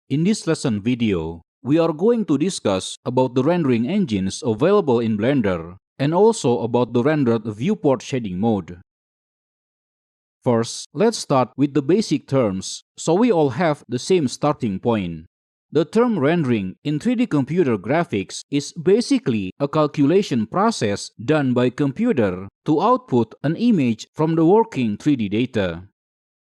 In this lesson video, we are going to discuss about the rendering engines available in Blender and also about the rendered viewport shading mode. First, let's start with the basic terms so we all have the same starting point. The term rendering in 3D computer graphics is basically a calculation process done by computer to output an image from the working 3D data.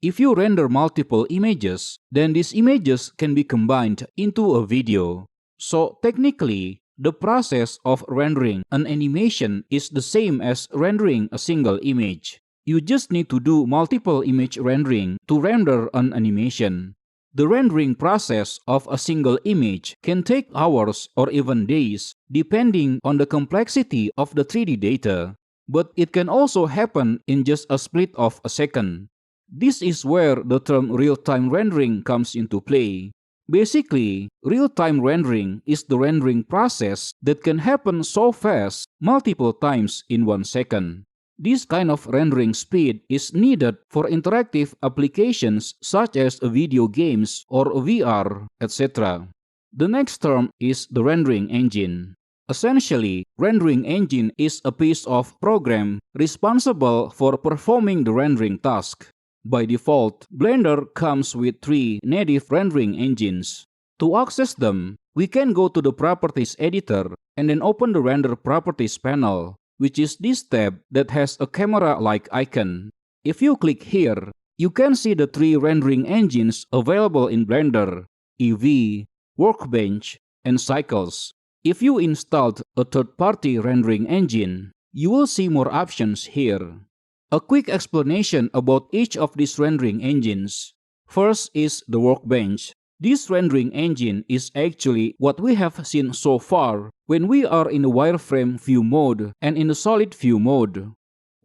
If you render multiple images, then these images can be combined into a video. So technically, the process of rendering an animation is the same as rendering a single image. You just need to do multiple image rendering to render an animation. The rendering process of a single image can take hours or even days, depending on the complexity of the 3D data. But it can also happen in just a split of a second. This is where the term real-time rendering comes into play. Basically, real-time rendering is the rendering process that can happen so fast multiple times in 1 second. This kind of rendering speed is needed for interactive applications such as video games or VR, etc. The next term is the rendering engine. Essentially, rendering engine is a piece of program responsible for performing the rendering task. By default, Blender comes with 3 native rendering engines. To access them, we can go to the Properties editor and then open the Render Properties panel, which is this tab that has a camera-like icon. If you click here, you can see the 3 rendering engines available in Blender: Eevee, Workbench, and Cycles. If you installed a third-party rendering engine, you will see more options here. A quick explanation about each of these rendering engines. First is the Workbench. This rendering engine is actually what we have seen so far when we are in the wireframe view mode and in the solid view mode.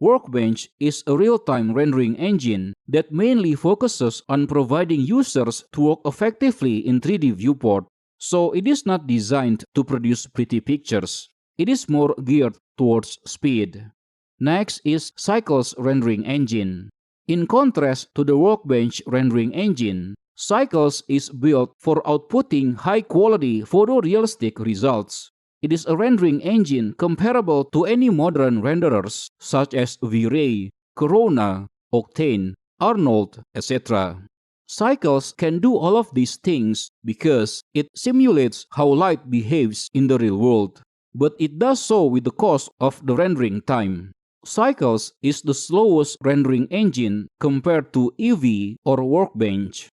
Workbench is a real-time rendering engine that mainly focuses on providing users to work effectively in 3D viewport, so it is not designed to produce pretty pictures. It is more geared towards speed. Next is Cycles rendering engine. In contrast to the Workbench rendering engine, Cycles is built for outputting high-quality photorealistic results. It is a rendering engine comparable to any modern renderers such as V-Ray, Corona, Octane, Arnold, etc. Cycles can do all of these things because it simulates how light behaves in the real world, but it does so with the cost of the rendering time. Cycles is the slowest rendering engine compared to Eevee or Workbench.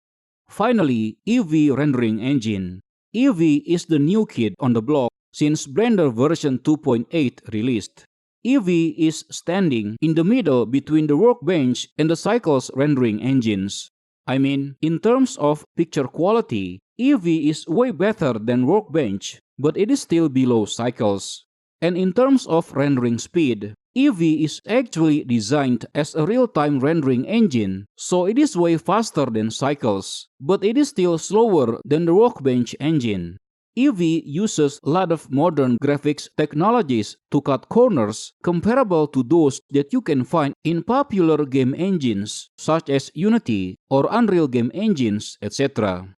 Finally, Eevee rendering engine. Eevee is the new kid on the block since Blender version 2.8 released. Eevee is standing in the middle between the Workbench and the Cycles rendering engines. I mean, in terms of picture quality, Eevee is way better than Workbench, but it is still below Cycles. And in terms of rendering speed, Eevee is actually designed as a real-time rendering engine, so it is way faster than Cycles, but it is still slower than the Workbench engine. Eevee uses a lot of modern graphics technologies to cut corners comparable to those that you can find in popular game engines such as Unity or Unreal game engines, etc.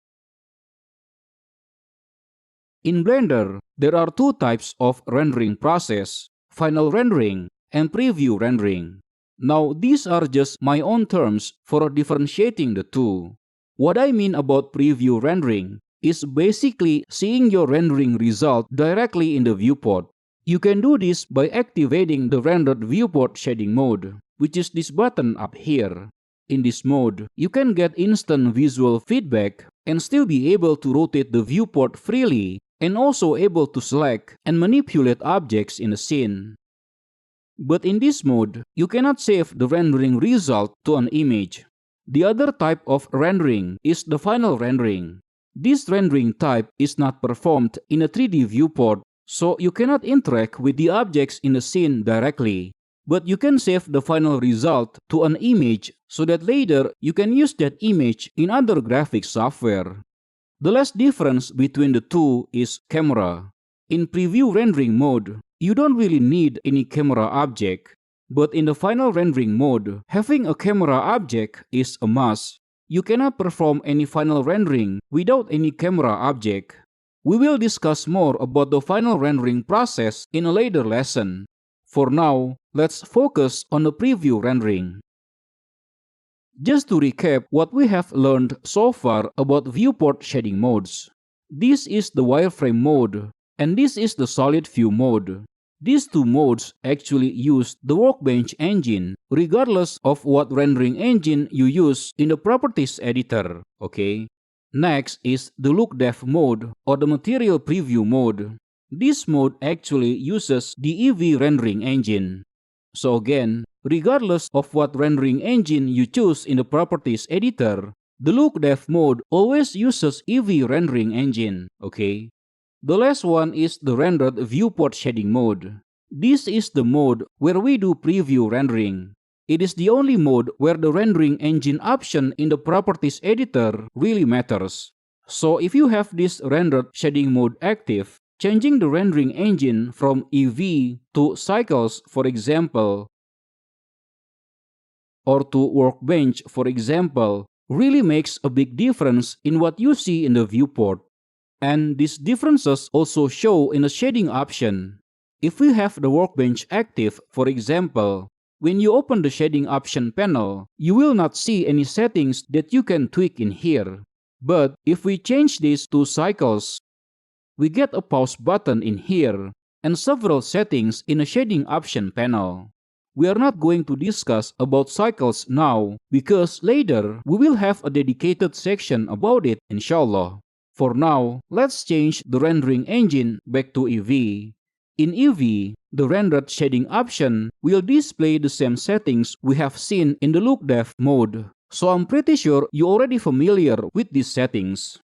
In Blender, there are 2 types of rendering process: final rendering and preview rendering. Now, these are just my own terms for differentiating the two. What I mean about preview rendering is basically seeing your rendering result directly in the viewport. You can do this by activating the rendered viewport shading mode, which is this button up here. In this mode, you can get instant visual feedback and still be able to rotate the viewport freely and also able to select and manipulate objects in the scene. But in this mode, you cannot save the rendering result to an image. The other type of rendering is the final rendering. This rendering type is not performed in a 3D viewport, so you cannot interact with the objects in the scene directly. But you can save the final result to an image so that later you can use that image in other graphics software. The last difference between the two is camera. In preview rendering mode, you don't really need any camera object. But in the final rendering mode, having a camera object is a must. you cannot perform any final rendering without any camera object. We will discuss more about the final rendering process in a later lesson. For now, let's focus on the preview rendering. Just to recap what we have learned so far about viewport shading modes. This is the wireframe mode, and this is the solid view mode. These two modes actually use the workbench engine regardless of what rendering engine you use in the properties editor, okay? Next is the look depth mode or the material preview mode. This mode actually uses the EV rendering engine. So again, regardless of what rendering engine you choose in the properties editor, the look depth mode always uses EV rendering engine, okay? The last one is the rendered viewport shading mode. This is the mode where we do preview rendering. It is the only mode where the rendering engine option in the properties editor really matters. So if you have this rendered shading mode active, changing the rendering engine from EV to cycles, for example, or to workbench, for example, really makes a big difference in what you see in the viewport. And these differences also show in the shading option. If we have the workbench active, for example, when you open the shading option panel, you will not see any settings that you can tweak in here. But if we change this to cycles, we get a pause button in here and several settings in the shading option panel. We are not going to discuss about cycles now because later we will have a dedicated section about it, inshallah. For now, let's change the rendering engine back to EV. In EV, the rendered shading option will display the same settings we have seen in the look depth mode. So I'm pretty sure you're already familiar with these settings.